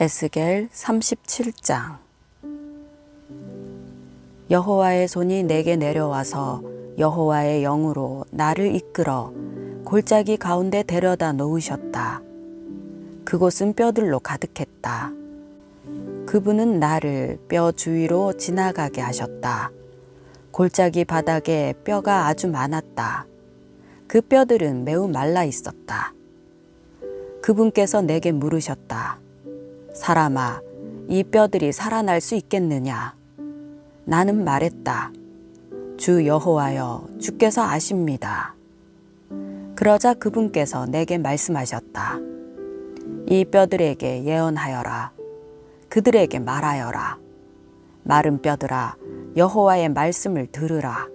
에스겔 37장. 여호와의 손이 내게 내려와서 여호와의 영으로 나를 이끌어 골짜기 가운데 데려다 놓으셨다. 그곳은 뼈들로 가득했다. 그분은 나를 뼈 주위로 지나가게 하셨다. 골짜기 바닥에 뼈가 아주 많았다. 그 뼈들은 매우 말라 있었다. 그분께서 내게 물으셨다. 사람아, 이 뼈들이 살아날 수 있겠느냐? 나는 말했다. 주 여호와여, 주께서 아십니다. 그러자 그분께서 내게 말씀하셨다. 이 뼈들에게 예언하여라. 그들에게 말하여라. 마른 뼈들아, 여호와의 말씀을 들으라.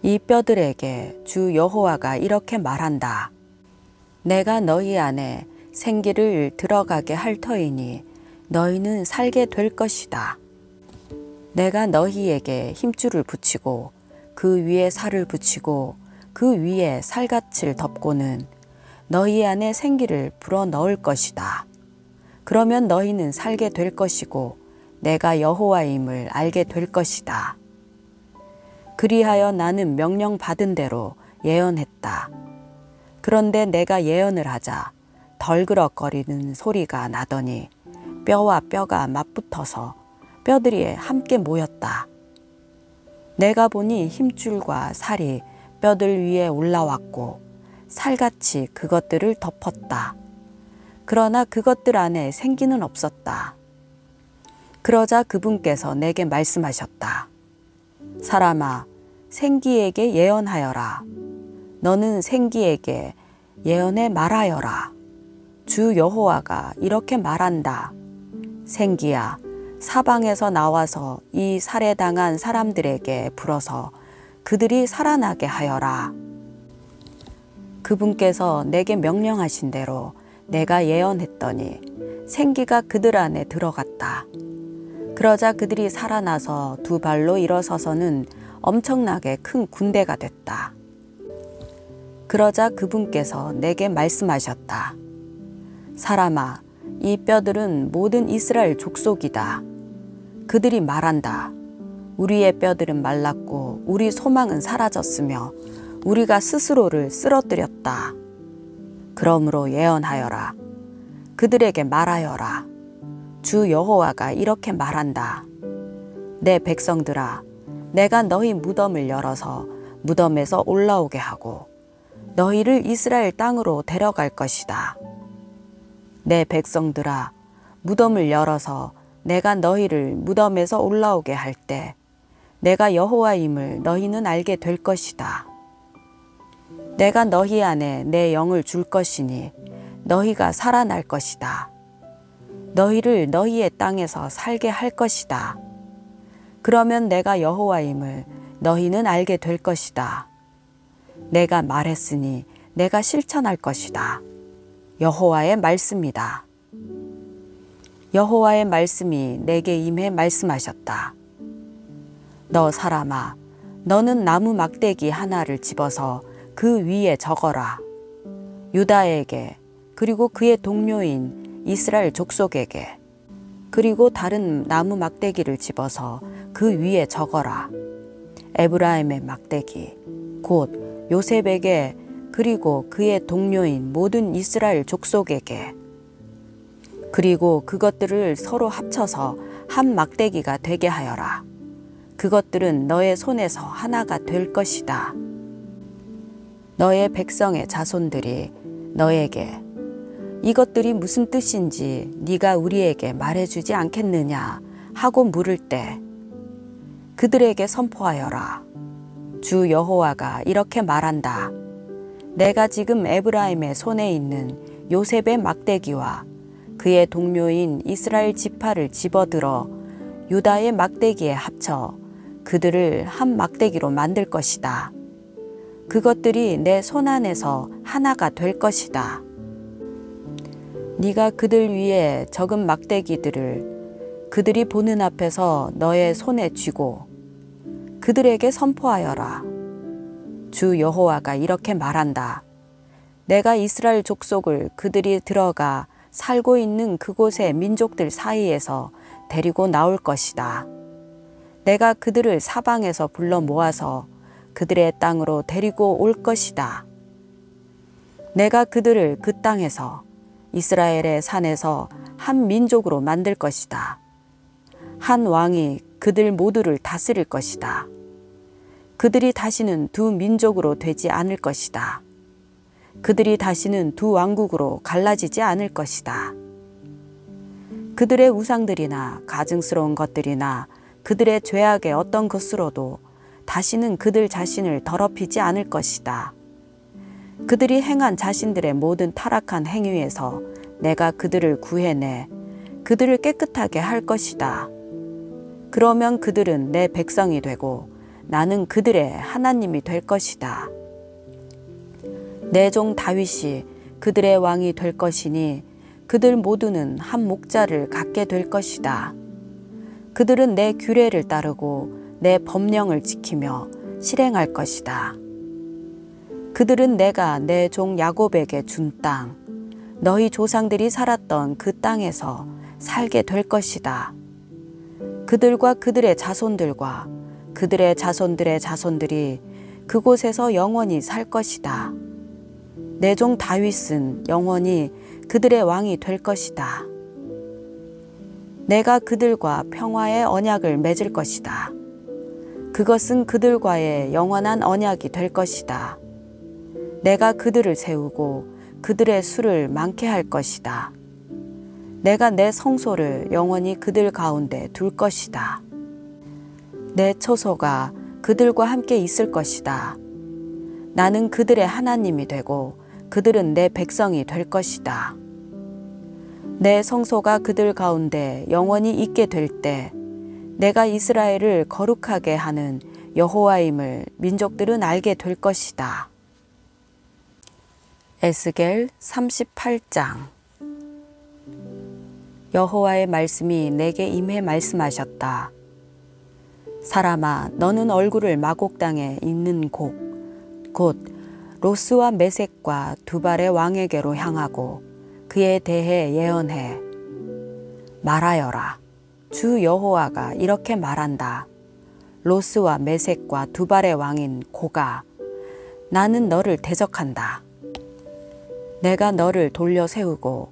이 뼈들에게 주 여호와가 이렇게 말한다. 내가 너희 안에 생기를 들어가게 할 터이니 너희는 살게 될 것이다. 내가 너희에게 힘줄을 붙이고 그 위에 살을 붙이고 그 위에 살갗을 덮고는 너희 안에 생기를 불어넣을 것이다. 그러면 너희는 살게 될 것이고 내가 여호와임을 알게 될 것이다. 그리하여 나는 명령받은 대로 예언했다. 그런데 내가 예언을 하자 덜그럭거리는 소리가 나더니 뼈와 뼈가 맞붙어서 뼈들이 함께 모였다. 내가 보니 힘줄과 살이 뼈들 위에 올라왔고 살같이 그것들을 덮었다. 그러나 그것들 안에 생기는 없었다. 그러자 그분께서 내게 말씀하셨다. 사람아, 생기에게 예언하여라. 너는 생기에게 예언해 말하여라. 주 여호와가 이렇게 말한다. 생기야, 사방에서 나와서 이 살해당한 사람들에게 불어서 그들이 살아나게 하여라. 그분께서 내게 명령하신 대로 내가 예언했더니 생기가 그들 안에 들어갔다. 그러자 그들이 살아나서 두 발로 일어서서는 엄청나게 큰 군대가 됐다. 그러자 그분께서 내게 말씀하셨다. 사람아, 이 뼈들은 모든 이스라엘 족속이다. 그들이 말한다. 우리의 뼈들은 말랐고 우리 소망은 사라졌으며 우리가 스스로를 쓰러뜨렸다. 그러므로 예언하여라. 그들에게 말하여라. 주 여호와가 이렇게 말한다. 내 백성들아, 내가 너희 무덤을 열어서 무덤에서 올라오게 하고 너희를 이스라엘 땅으로 데려갈 것이다. 내 백성들아, 무덤을 열어서 내가 너희를 무덤에서 올라오게 할 때 내가 여호와임을 너희는 알게 될 것이다. 내가 너희 안에 내 영을 줄 것이니 너희가 살아날 것이다. 너희를 너희의 땅에서 살게 할 것이다. 그러면 내가 여호와임을 너희는 알게 될 것이다. 내가 말했으니 내가 실천할 것이다. 여호와의 말씀이다. 여호와의 말씀이 내게 임해 말씀하셨다. 너 사람아, 너는 나무 막대기 하나를 집어서 그 위에 적어라. 유다에게 그리고 그의 동료인 이스라엘 족속에게 그리고 다른 나무 막대기를 집어서 그 위에 적어라. 에브라임의 막대기 곧 요셉에게 그리고 그의 동료인 모든 이스라엘 족속에게 그리고 그것들을 서로 합쳐서 한 막대기가 되게 하여라. 그것들은 너의 손에서 하나가 될 것이다. 너의 백성의 자손들이 너에게 이것들이 무슨 뜻인지 네가 우리에게 말해주지 않겠느냐 하고 물을 때 그들에게 선포하여라. 주 여호와가 이렇게 말한다. 내가 지금 에브라임의 손에 있는 요셉의 막대기와 그의 동료인 이스라엘 지파를 집어들어 유다의 막대기에 합쳐 그들을 한 막대기로 만들 것이다. 그것들이 내 손 안에서 하나가 될 것이다. 네가 그들 위에 적은 막대기들을 그들이 보는 앞에서 너의 손에 쥐고 그들에게 선포하여라. 주 여호와가 이렇게 말한다. 내가 이스라엘 족속을 그들이 들어가 살고 있는 그곳의 민족들 사이에서 데리고 나올 것이다. 내가 그들을 사방에서 불러 모아서 그들의 땅으로 데리고 올 것이다. 내가 그들을 그 땅에서 이스라엘의 산에서 한 민족으로 만들 것이다. 한 왕이 그들 모두를 다스릴 것이다. 그들이 다시는 두 민족으로 되지 않을 것이다. 그들이 다시는 두 왕국으로 갈라지지 않을 것이다. 그들의 우상들이나 가증스러운 것들이나 그들의 죄악의 어떤 것으로도 다시는 그들 자신을 더럽히지 않을 것이다. 그들이 행한 자신들의 모든 타락한 행위에서 내가 그들을 구해내 그들을 깨끗하게 할 것이다. 그러면 그들은 내 백성이 되고 나는 그들의 하나님이 될 것이다. 내 종 다윗이 그들의 왕이 될 것이니 그들 모두는 한 목자를 갖게 될 것이다. 그들은 내 규례를 따르고 내 법령을 지키며 실행할 것이다. 그들은 내가 내 종 야곱에게 준 땅, 너희 조상들이 살았던 그 땅에서 살게 될 것이다. 그들과 그들의 자손들과 그들의 자손들의 자손들이 그곳에서 영원히 살 것이다. 내 종 다윗은 영원히 그들의 왕이 될 것이다. 내가 그들과 평화의 언약을 맺을 것이다. 그것은 그들과의 영원한 언약이 될 것이다. 내가 그들을 세우고 그들의 수를 많게 할 것이다. 내가 내 성소를 영원히 그들 가운데 둘 것이다. 내 처소가 그들과 함께 있을 것이다. 나는 그들의 하나님이 되고 그들은 내 백성이 될 것이다. 내 성소가 그들 가운데 영원히 있게 될 때 내가 이스라엘을 거룩하게 하는 여호와임을 민족들은 알게 될 것이다. 에스겔 38장. 여호와의 말씀이 내게 임해 말씀하셨다. 사람아, 너는 얼굴을 마곡 땅에 있는 곧 로스와 메섹과 두발의 왕에게로 향하고 그에 대해 예언해 말하여라. 주 여호와가 이렇게 말한다. 로스와 메섹과 두발의 왕인 고가, 나는 너를 대적한다. 내가 너를 돌려 세우고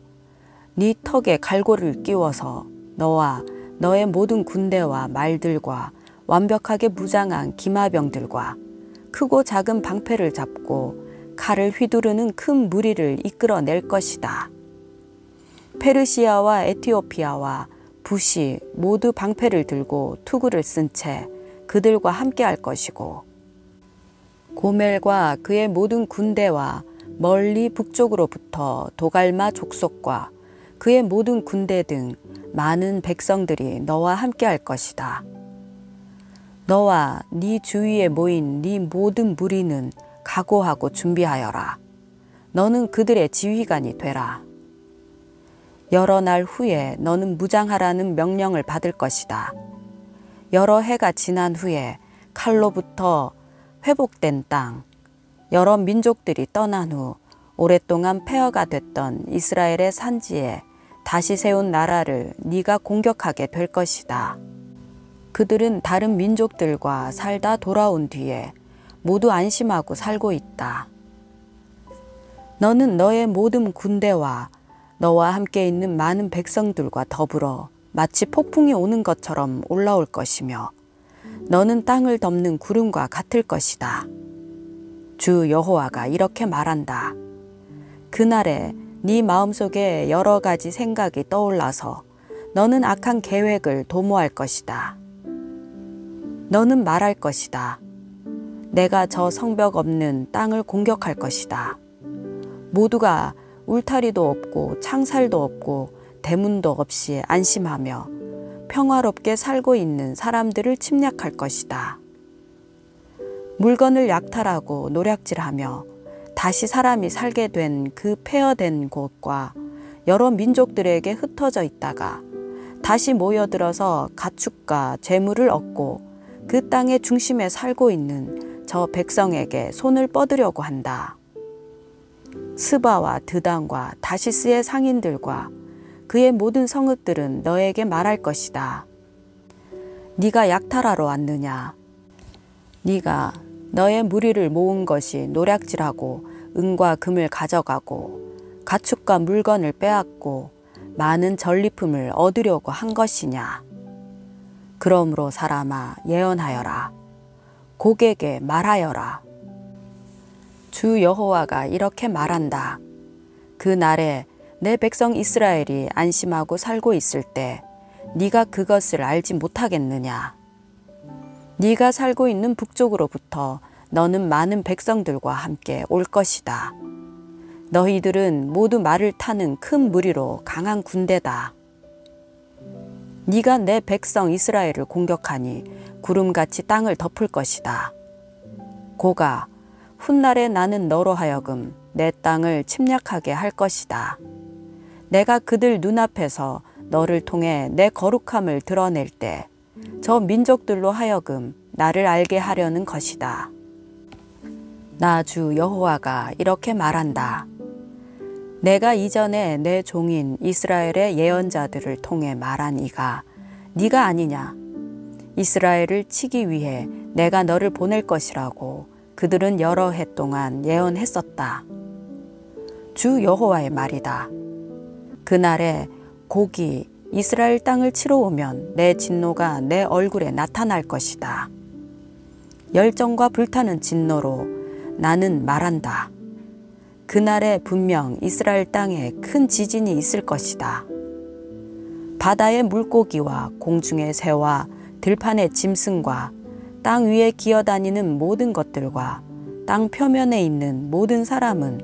네 턱에 갈고리를 끼워서 너와 너의 모든 군대와 말들과 완벽하게 무장한 기마병들과 크고 작은 방패를 잡고 칼을 휘두르는 큰 무리를 이끌어낼 것이다. 페르시아와 에티오피아와 붓이 모두 방패를 들고 투구를 쓴 채 그들과 함께 할 것이고, 고멜과 그의 모든 군대와 멀리 북쪽으로부터 도갈마 족속과 그의 모든 군대 등 많은 백성들이 너와 함께 할 것이다. 너와 네 주위에 모인 네 모든 무리는 각오하고 준비하여라. 너는 그들의 지휘관이 되라. 여러 날 후에 너는 무장하라는 명령을 받을 것이다. 여러 해가 지난 후에 칼로부터 회복된 땅, 여러 민족들이 떠난 후 오랫동안 폐허가 됐던 이스라엘의 산지에 다시 세운 나라를 네가 공격하게 될 것이다. 그들은 다른 민족들과 살다 돌아온 뒤에 모두 안심하고 살고 있다. 너는 너의 모든 군대와 너와 함께 있는 많은 백성들과 더불어 마치 폭풍이 오는 것처럼 올라올 것이며 너는 땅을 덮는 구름과 같을 것이다. 주 여호와가 이렇게 말한다. 그날에 네 마음속에 여러 가지 생각이 떠올라서 너는 악한 계획을 도모할 것이다. 너는 말할 것이다. 내가 저 성벽 없는 땅을 공격할 것이다. 모두가 울타리도 없고 창살도 없고 대문도 없이 안심하며 평화롭게 살고 있는 사람들을 침략할 것이다. 물건을 약탈하고 노략질하며 다시 사람이 살게 된 그 폐허된 곳과 여러 민족들에게 흩어져 있다가 다시 모여들어서 가축과 재물을 얻고 그 땅의 중심에 살고 있는 저 백성에게 손을 뻗으려고 한다. 스바와 드단과 다시스의 상인들과 그의 모든 성읍들은 너에게 말할 것이다. 네가 약탈하러 왔느냐? 네가 너의 무리를 모은 것이 노략질하고 은과 금을 가져가고 가축과 물건을 빼앗고 많은 전리품을 얻으려고 한 것이냐? 그러므로 사람아, 예언하여라. 고객에 말하여라. 주 여호와가 이렇게 말한다. 그 날에 내 백성 이스라엘이 안심하고 살고 있을 때 네가 그것을 알지 못하겠느냐? 네가 살고 있는 북쪽으로부터 너는 많은 백성들과 함께 올 것이다. 너희들은 모두 말을 타는 큰 무리로 강한 군대다. 네가 내 백성 이스라엘을 공격하니 구름같이 땅을 덮을 것이다. 고가 훗날에 나는 너로 하여금 내 땅을 침략하게 할 것이다. 내가 그들 눈앞에서 너를 통해 내 거룩함을 드러낼 때 저 민족들로 하여금 나를 알게 하려는 것이다. 나 주 여호와가 이렇게 말한다. 내가 이전에 내 종인 이스라엘의 예언자들을 통해 말한 이가 네가 아니냐? 이스라엘을 치기 위해 내가 너를 보낼 것이라고 그들은 여러 해 동안 예언했었다. 주 여호와의 말이다. 그날에 곡이 이스라엘 땅을 치러 오면 내 진노가 내 얼굴에 나타날 것이다. 열정과 불타는 진노로 나는 말한다. 그날에 분명 이스라엘 땅에 큰 지진이 있을 것이다. 바다의 물고기와 공중의 새와 들판의 짐승과 땅 위에 기어다니는 모든 것들과 땅 표면에 있는 모든 사람은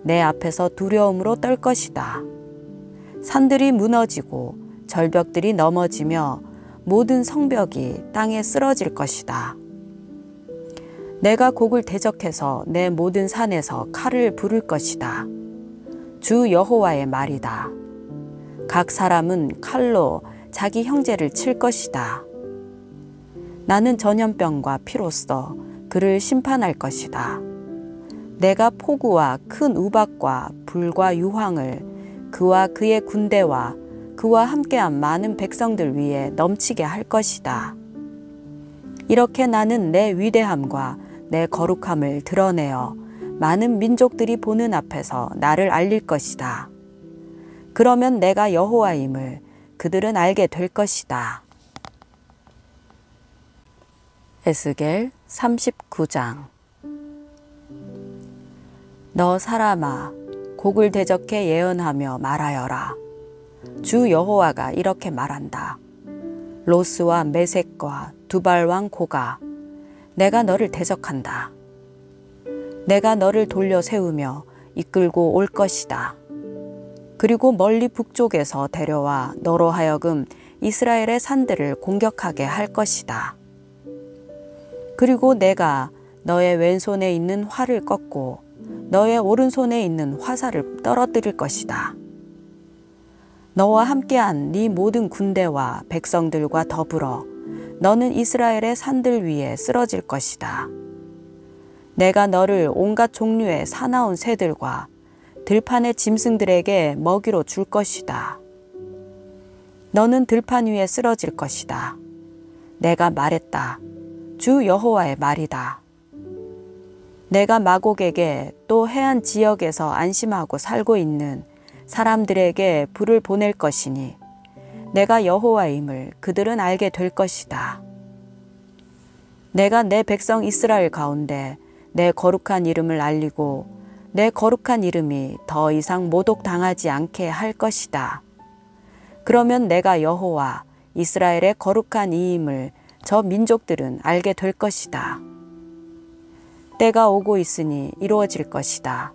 내 앞에서 두려움으로 떨 것이다. 산들이 무너지고 절벽들이 넘어지며 모든 성벽이 땅에 쓰러질 것이다. 내가 곡을 대적해서 내 모든 산에서 칼을 부를 것이다. 주 여호와의 말이다. 각 사람은 칼로 자기 형제를 칠 것이다. 나는 전염병과 피로써 그를 심판할 것이다. 내가 폭우와 큰 우박과 불과 유황을 그와 그의 군대와 그와 함께한 많은 백성들 위에 넘치게 할 것이다. 이렇게 나는 내 위대함과 내 거룩함을 드러내어 많은 민족들이 보는 앞에서 나를 알릴 것이다. 그러면 내가 여호와임을 그들은 알게 될 것이다. 에스겔 39장. 너 사람아, 곡을 대적해 예언하며 말하여라. 주 여호와가 이렇게 말한다. 로스와 메섹과 두발왕 고가, 내가 너를 대적한다. 내가 너를 돌려 세우며 이끌고 올 것이다. 그리고 멀리 북쪽에서 데려와 너로 하여금 이스라엘의 산들을 공격하게 할 것이다. 그리고 내가 너의 왼손에 있는 활을 꺾고 너의 오른손에 있는 화살을 떨어뜨릴 것이다. 너와 함께한 네 모든 군대와 백성들과 더불어 너는 이스라엘의 산들 위에 쓰러질 것이다. 내가 너를 온갖 종류의 사나운 새들과 들판의 짐승들에게 먹이로 줄 것이다. 너는 들판 위에 쓰러질 것이다. 내가 말했다. 주 여호와의 말이다. 내가 마곡에게 또 해안 지역에서 안심하고 살고 있는 사람들에게 불을 보낼 것이니 내가 여호와임을 그들은 알게 될 것이다. 내가 내 백성 이스라엘 가운데 내 거룩한 이름을 알리고 내 거룩한 이름이 더 이상 모독당하지 않게 할 것이다. 그러면 내가 여호와 이스라엘의 거룩한 이임을 저 민족들은 알게 될 것이다. 때가 오고 있으니 이루어질 것이다.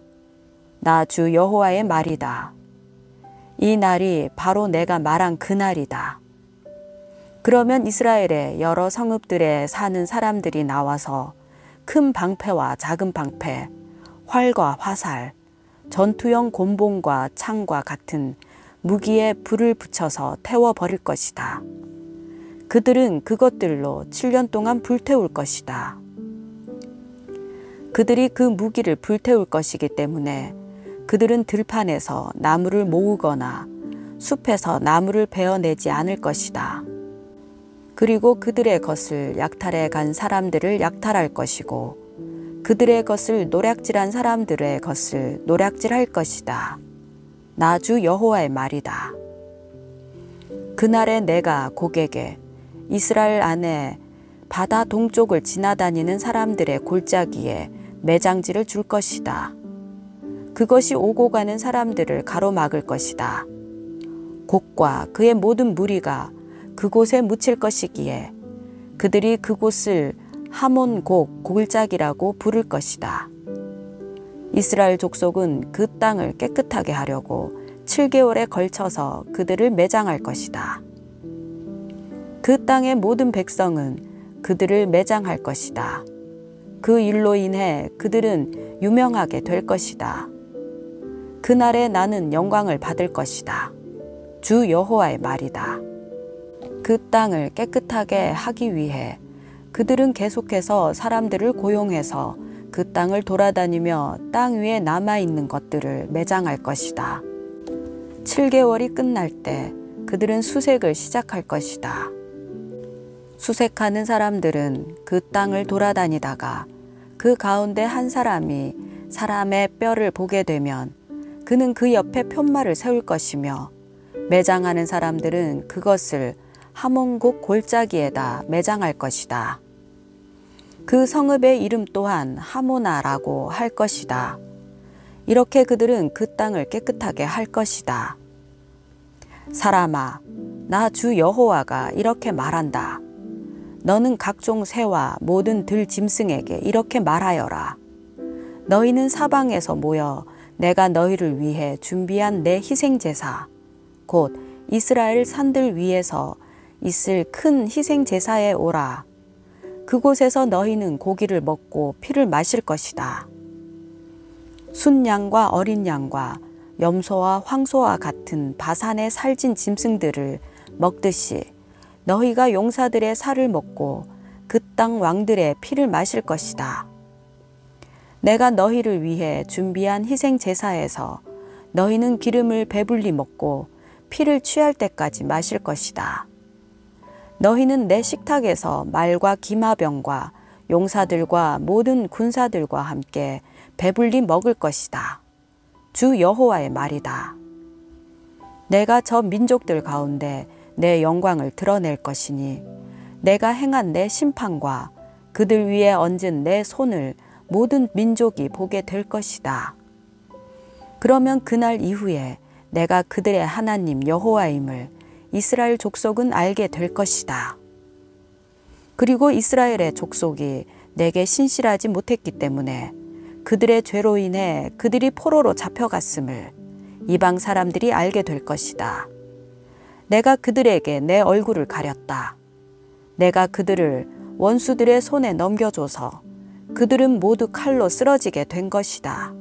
나 주 여호와의 말이다. 이 날이 바로 내가 말한 그 날이다. 그러면 이스라엘의 여러 성읍들에 사는 사람들이 나와서 큰 방패와 작은 방패, 활과 화살, 전투용 곤봉과 창과 같은 무기에 불을 붙여서 태워버릴 것이다. 그들은 그것들로 7년 동안 불태울 것이다. 그들이 그 무기를 불태울 것이기 때문에 그들은 들판에서 나무를 모으거나 숲에서 나무를 베어내지 않을 것이다. 그리고 그들의 것을 약탈해 간 사람들을 약탈할 것이고 그들의 것을 노략질한 사람들의 것을 노략질할 것이다. 나 주 여호와의 말이다. 그날에 내가 고객에 이스라엘 안에 바다 동쪽을 지나다니는 사람들의 골짜기에 매장지를 줄 것이다. 그것이 오고 가는 사람들을 가로막을 것이다. 곡과 그의 모든 무리가 그곳에 묻힐 것이기에 그들이 그곳을 하몬곡 골짜기라고 부를 것이다. 이스라엘 족속은 그 땅을 깨끗하게 하려고 7개월에 걸쳐서 그들을 매장할 것이다. 그 땅의 모든 백성은 그들을 매장할 것이다. 그 일로 인해 그들은 유명하게 될 것이다. 그날에 나는 영광을 받을 것이다. 주 여호와의 말이다. 그 땅을 깨끗하게 하기 위해 그들은 계속해서 사람들을 고용해서 그 땅을 돌아다니며 땅 위에 남아있는 것들을 매장할 것이다. 7개월이 끝날 때 그들은 수색을 시작할 것이다. 수색하는 사람들은 그 땅을 돌아다니다가 그 가운데 한 사람이 사람의 뼈를 보게 되면 그는 그 옆에 푯말을 세울 것이며 매장하는 사람들은 그것을 하몬곡 골짜기에다 매장할 것이다. 그 성읍의 이름 또한 하모나라고 할 것이다. 이렇게 그들은 그 땅을 깨끗하게 할 것이다. 사람아, 나 주 여호와가 이렇게 말한다. 너는 각종 새와 모든 들 짐승에게 이렇게 말하여라. 너희는 사방에서 모여 내가 너희를 위해 준비한 내 희생제사, 곧 이스라엘 산들 위에서 있을 큰 희생제사에 오라. 그곳에서 너희는 고기를 먹고 피를 마실 것이다. 순양과 어린 양과 염소와 황소와 같은 바산의 살진 짐승들을 먹듯이 너희가 용사들의 살을 먹고 그 땅 왕들의 피를 마실 것이다. 내가 너희를 위해 준비한 희생 제사에서 너희는 기름을 배불리 먹고 피를 취할 때까지 마실 것이다. 너희는 내 식탁에서 말과 기마병과 용사들과 모든 군사들과 함께 배불리 먹을 것이다. 주 여호와의 말이다. 내가 저 민족들 가운데 내 영광을 드러낼 것이니 내가 행한 내 심판과 그들 위에 얹은 내 손을 모든 민족이 보게 될 것이다. 그러면 그날 이후에 내가 그들의 하나님 여호와임을 이스라엘 족속은 알게 될 것이다. 그리고 이스라엘의 족속이 내게 신실하지 못했기 때문에 그들의 죄로 인해 그들이 포로로 잡혀갔음을 이방 사람들이 알게 될 것이다. 내가 그들에게 내 얼굴을 가렸다. 내가 그들을 원수들의 손에 넘겨줘서 그들은 모두 칼로 쓰러지게 된 것이다.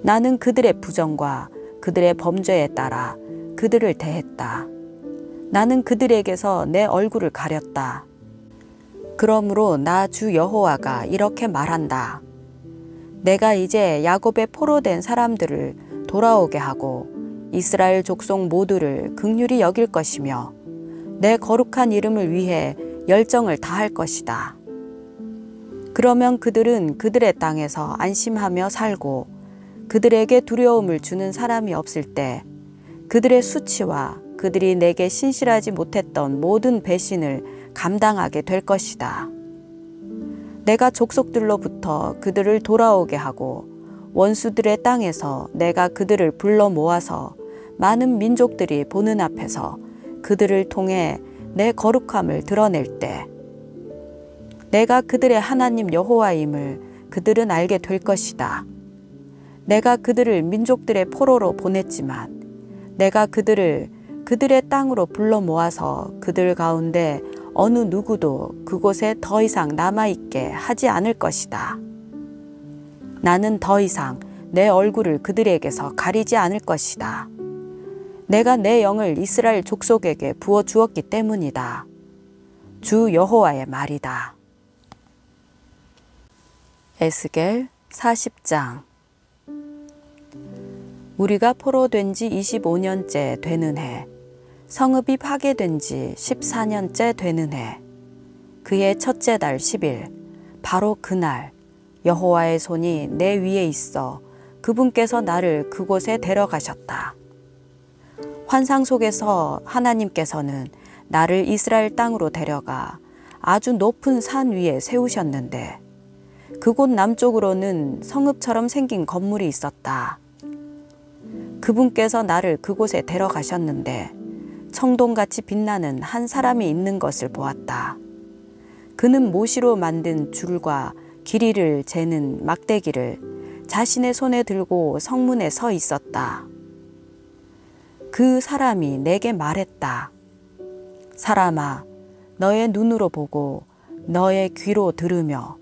나는 그들의 부정과 그들의 범죄에 따라 그들을 대했다. 나는 그들에게서 내 얼굴을 가렸다. 그러므로 나 주 여호와가 이렇게 말한다. 내가 이제 야곱의 포로된 사람들을 돌아오게 하고 이스라엘 족속 모두를 긍휼히 여길 것이며 내 거룩한 이름을 위해 열정을 다할 것이다. 그러면 그들은 그들의 땅에서 안심하며 살고 그들에게 두려움을 주는 사람이 없을 때 그들의 수치와 그들이 내게 신실하지 못했던 모든 배신을 감당하게 될 것이다. 내가 족속들로부터 그들을 돌아오게 하고 원수들의 땅에서 내가 그들을 불러 모아서 많은 민족들이 보는 앞에서 그들을 통해 내 거룩함을 드러낼 때 내가 그들의 하나님 여호와임을 그들은 알게 될 것이다. 내가 그들을 민족들의 포로로 보냈지만 내가 그들을 그들의 땅으로 불러 모아서 그들 가운데 어느 누구도 그곳에 더 이상 남아있게 하지 않을 것이다. 나는 더 이상 내 얼굴을 그들에게서 가리지 않을 것이다. 내가 내 영을 이스라엘 족속에게 부어 주었기 때문이다. 주 여호와의 말이다. 에스겔 40장. 우리가 포로된 지 25년째 되는 해, 성읍이 파괴된 지 14년째 되는 해, 그해 첫째 달 10일, 바로 그날 여호와의 손이 내 위에 있어 그분께서 나를 그곳에 데려가셨다. 환상 속에서 하나님께서는 나를 이스라엘 땅으로 데려가 아주 높은 산 위에 세우셨는데 그곳 남쪽으로는 성읍처럼 생긴 건물이 있었다. 그분께서 나를 그곳에 데려가셨는데 청동같이 빛나는 한 사람이 있는 것을 보았다. 그는 모시로 만든 줄과 길이를 재는 막대기를 자신의 손에 들고 성문에 서 있었다. 그 사람이 내게 말했다. 사람아, 너의 눈으로 보고 너의 귀로 들으며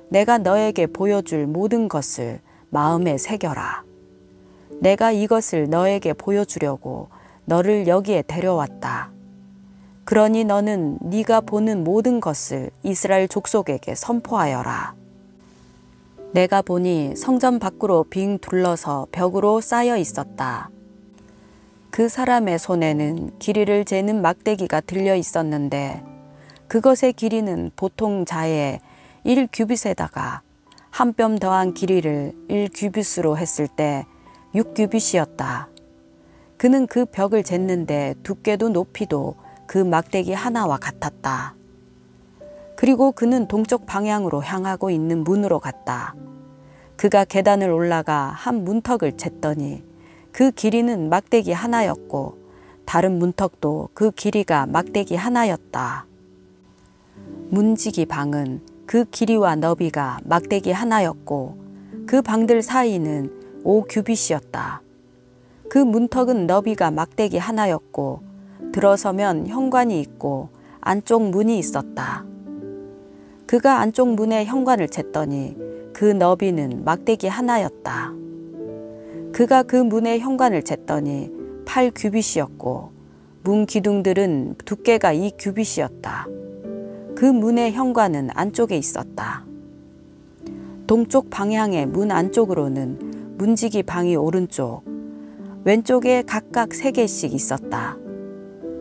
내가 너에게 보여줄 모든 것을 마음에 새겨라. 내가 이것을 너에게 보여주려고 너를 여기에 데려왔다. 그러니 너는 네가 보는 모든 것을 이스라엘 족속에게 선포하여라. 내가 보니 성전 밖으로 빙 둘러서 벽으로 쌓여 있었다. 그 사람의 손에는 길이를 재는 막대기가 들려 있었는데 그것의 길이는 보통 자의 1규빗에다가 한 뼘 더한 길이를 1규빗으로 했을 때 6규빗이었다. 그는 그 벽을 쟀는데 두께도 높이도 그 막대기 하나와 같았다. 그리고 그는 동쪽 방향으로 향하고 있는 문으로 갔다. 그가 계단을 올라가 한 문턱을 쟀더니 그 길이는 막대기 하나였고 다른 문턱도 그 길이가 막대기 하나였다. 문지기 방은 그 길이와 너비가 막대기 하나였고 그 방들 사이는 5규빗이었다. 그 문턱은 너비가 막대기 하나였고 들어서면 현관이 있고 안쪽 문이 있었다. 그가 안쪽 문의 현관을 쟀더니 그 너비는 막대기 하나였다. 그가 그 문의 현관을 쟀더니 8규빗이었고 문 기둥들은 두께가 2규빗이었다. 그 문의 현관은 안쪽에 있었다. 동쪽 방향의 문 안쪽으로는 문지기 방이 오른쪽, 왼쪽에 각각 3개씩 있었다.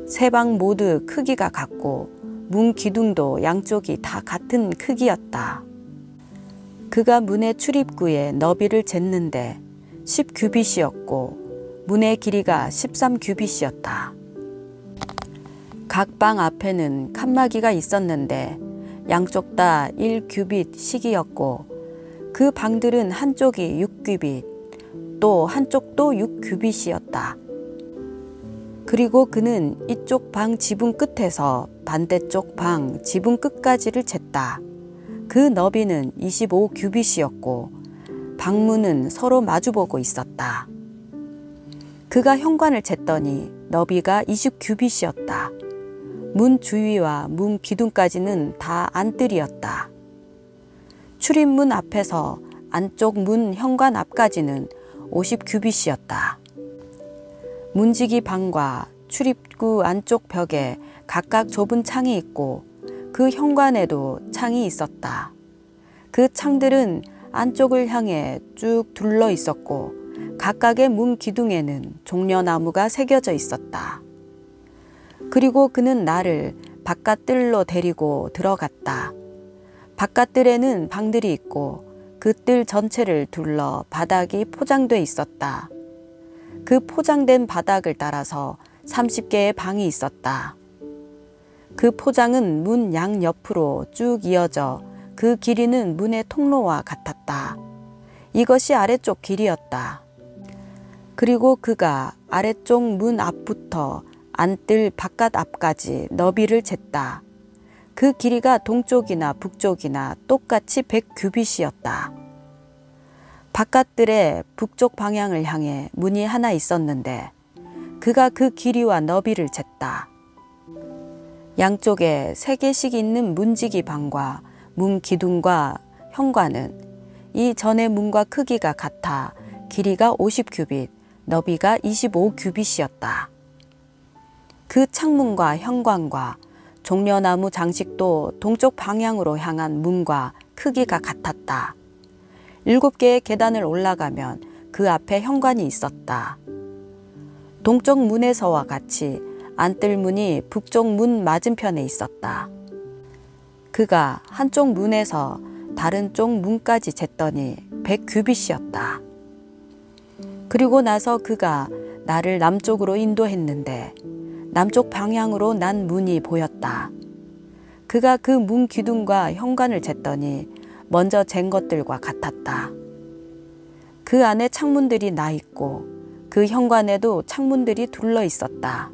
세 방 모두 크기가 같고 문 기둥도 양쪽이 다 같은 크기였다. 그가 문의 출입구에 너비를 쟀는데 10규빗이었고 문의 길이가 13규빗이었다. 각 방 앞에는 칸막이가 있었는데 양쪽 다 1규빗씩이었고 그 방들은 한쪽이 6규빗, 또 한쪽도 6규빗이었다. 그리고 그는 이쪽 방 지붕 끝에서 반대쪽 방 지붕 끝까지를 쟀다. 그 너비는 25규빗이었고 방문은 서로 마주보고 있었다. 그가 현관을 쟀더니 너비가 20규빗이었다. 문 주위와 문 기둥까지는 다 안뜰이었다. 출입문 앞에서 안쪽 문 현관 앞까지는 50규빗이었다. 문지기 방과 출입구 안쪽 벽에 각각 좁은 창이 있고 그 현관에도 창이 있었다. 그 창들은 안쪽을 향해 쭉 둘러 있었고 각각의 문 기둥에는 종려나무가 새겨져 있었다. 그리고 그는 나를 바깥뜰로 데리고 들어갔다. 바깥뜰에는 방들이 있고 그 뜰 전체를 둘러 바닥이 포장돼 있었다. 그 포장된 바닥을 따라서 30개의 방이 있었다. 그 포장은 문 양옆으로 쭉 이어져 그 길이는 문의 통로와 같았다. 이것이 아래쪽 길이었다. 그리고 그가 아래쪽 문 앞부터 안뜰 바깥 앞까지 너비를 쟀다. 그 길이가 동쪽이나 북쪽이나 똑같이 100규빗이었다. 바깥뜰에 북쪽 방향을 향해 문이 하나 있었는데 그가 그 길이와 너비를 쟀다. 양쪽에 3개씩 있는 문지기 방과 문 기둥과 현관은 이 전의 문과 크기가 같아 길이가 50규빗, 너비가 25규빗이었다. 그 창문과 현관과 종려나무 장식도 동쪽 방향으로 향한 문과 크기가 같았다. 7개의 계단을 올라가면 그 앞에 현관이 있었다. 동쪽 문에서와 같이 안뜰문이 북쪽 문 맞은편에 있었다. 그가 한쪽 문에서 다른 쪽 문까지 쟀더니 100규빗이었다. 그리고 나서 그가 나를 남쪽으로 인도했는데 남쪽 방향으로 난 문이 보였다. 그가 그 문 기둥과 현관을 쟀더니 먼저 잰 것들과 같았다. 그 안에 창문들이 나 있고 그 현관에도 창문들이 둘러 있었다.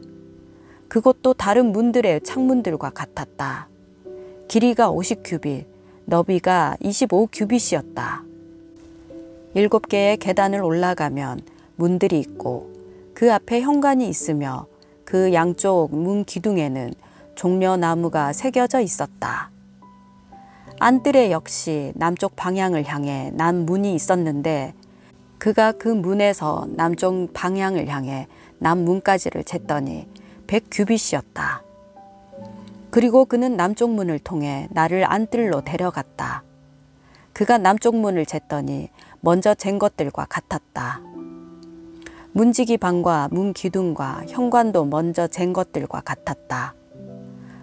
그것도 다른 문들의 창문들과 같았다. 길이가 50규빗, 너비가 25규빗이었다. 7개의 계단을 올라가면 문들이 있고 그 앞에 현관이 있으며 그 양쪽 문 기둥에는 종려나무가 새겨져 있었다. 안뜰에 역시 남쪽 방향을 향해 난 문이 있었는데 그가 그 문에서 남쪽 방향을 향해 난 문까지를 쟀더니 100규빗이었다. 그리고 그는 남쪽 문을 통해 나를 안뜰로 데려갔다. 그가 남쪽 문을 쟀더니 먼저 잰 것들과 같았다. 문지기 방과 문 기둥과 현관도 먼저 잰 것들과 같았다.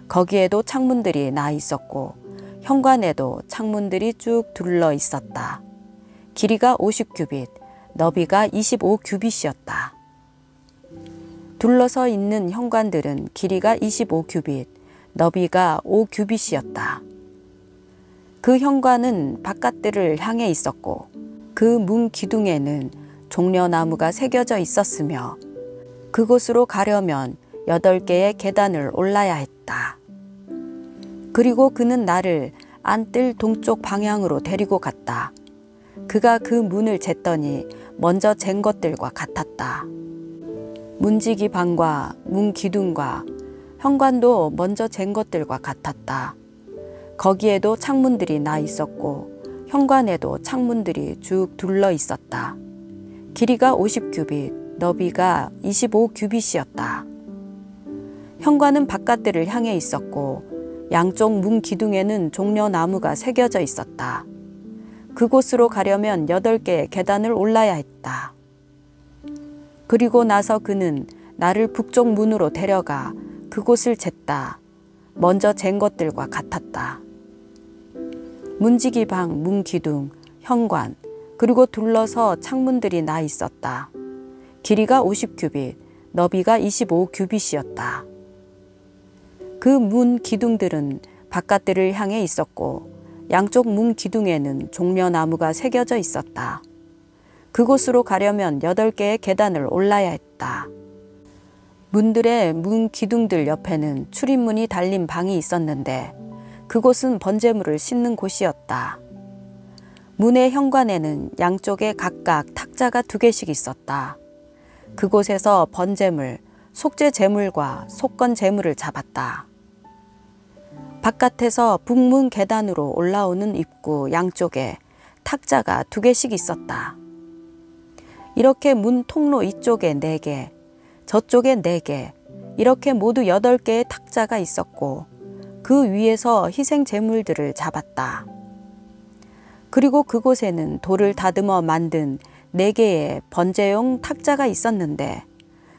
거기에도 창문들이 나 있었고 현관에도 창문들이 쭉 둘러 있었다. 길이가 50규빗, 너비가 25규빗이었다. 둘러서 있는 현관들은 길이가 25규빗, 너비가 5규빗이었다. 그 현관은 바깥들을 향해 있었고 그 문 기둥에는 종려나무가 새겨져 있었으며 그곳으로 가려면 8개의 계단을 올라야 했다. 그리고 그는 나를 안뜰 동쪽 방향으로 데리고 갔다. 그가 그 문을 쟀더니 먼저 잰 것들과 같았다. 문지기 방과 문 기둥과 현관도 먼저 잰 것들과 같았다. 거기에도 창문들이 나 있었고 현관에도 창문들이 쭉 둘러 있었다. 길이가 50규빗, 너비가 25규빗이었다. 현관은 바깥들을 향해 있었고 양쪽 문 기둥에는 종려나무가 새겨져 있었다. 그곳으로 가려면 8개의 계단을 올라야 했다. 그리고 나서 그는 나를 북쪽 문으로 데려가 그곳을 쟀다. 먼저 잰 것들과 같았다. 문지기 방, 문 기둥, 현관, 그리고 둘러서 창문들이 나 있었다. 길이가 50규빗, 너비가 25규빗이었다. 그 문 기둥들은 바깥들을 향해 있었고 양쪽 문 기둥에는 종려나무가 새겨져 있었다. 그곳으로 가려면 8개의 계단을 올라야 했다. 문들의 문 기둥들 옆에는 출입문이 달린 방이 있었는데 그곳은 번제물을 싣는 곳이었다. 문의 현관에는 양쪽에 각각 탁자가 2개씩 있었다. 그곳에서 번제물, 속죄 제물과 속건 제물을 잡았다. 바깥에서 북문 계단으로 올라오는 입구 양쪽에 탁자가 2개씩 있었다. 이렇게 문 통로 이쪽에 4개, 저쪽에 4개, 이렇게 모두 8개의 탁자가 있었고 그 위에서 희생 제물들을 잡았다. 그리고 그곳에는 돌을 다듬어 만든 4개의 번제용 탁자가 있었는데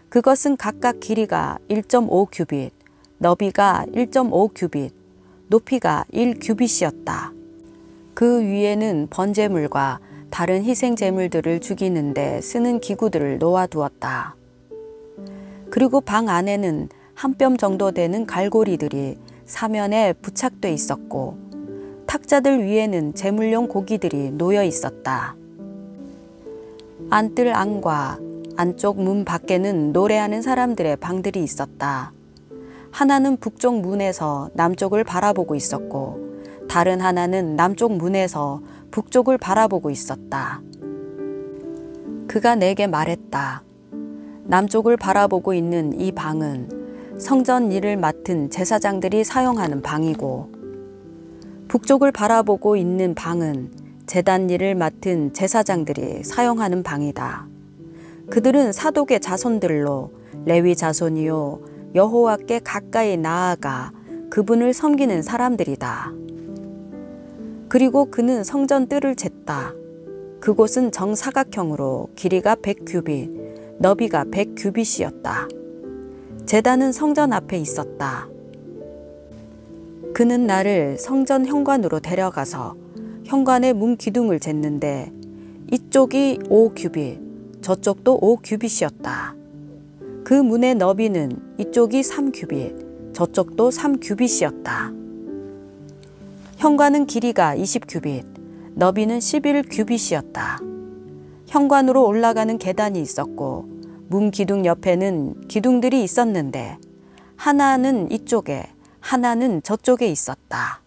그것은 각각 길이가 1.5규빗, 너비가 1.5규빗, 높이가 1규빗이었다. 그 위에는 번제물과 다른 희생 제물들을 죽이는 데 쓰는 기구들을 놓아두었다. 그리고 방 안에는 한 뼘 정도 되는 갈고리들이 사면에 부착돼 있었고 탁자들 위에는 제물용 고기들이 놓여 있었다. 안뜰 안과 안쪽 문 밖에는 노래하는 사람들의 방들이 있었다. 하나는 북쪽 문에서 남쪽을 바라보고 있었고 다른 하나는 남쪽 문에서 북쪽을 바라보고 있었다. 그가 내게 말했다. 남쪽을 바라보고 있는 이 방은 성전 일을 맡은 제사장들이 사용하는 방이고 북쪽을 바라보고 있는 방은 제단 일을 맡은 제사장들이 사용하는 방이다. 그들은 사독의 자손들로 레위 자손이요 여호와께 가까이 나아가 그분을 섬기는 사람들이다. 그리고 그는 성전 뜰을 쟀다. 그곳은 정사각형으로 길이가 100규빗, 너비가 100규빗이었다. 제단은 성전 앞에 있었다. 그는 나를 성전 현관으로 데려가서 현관의 문 기둥을 쟀는데 이쪽이 5규빗, 저쪽도 5규빗이었다. 그 문의 너비는 이쪽이 3규빗, 저쪽도 3규빗이었다. 현관은 길이가 20규빗, 너비는 11규빗이었다. 현관으로 올라가는 계단이 있었고 문 기둥 옆에는 기둥들이 있었는데 하나는 이쪽에, 하나는 저쪽에 있었다.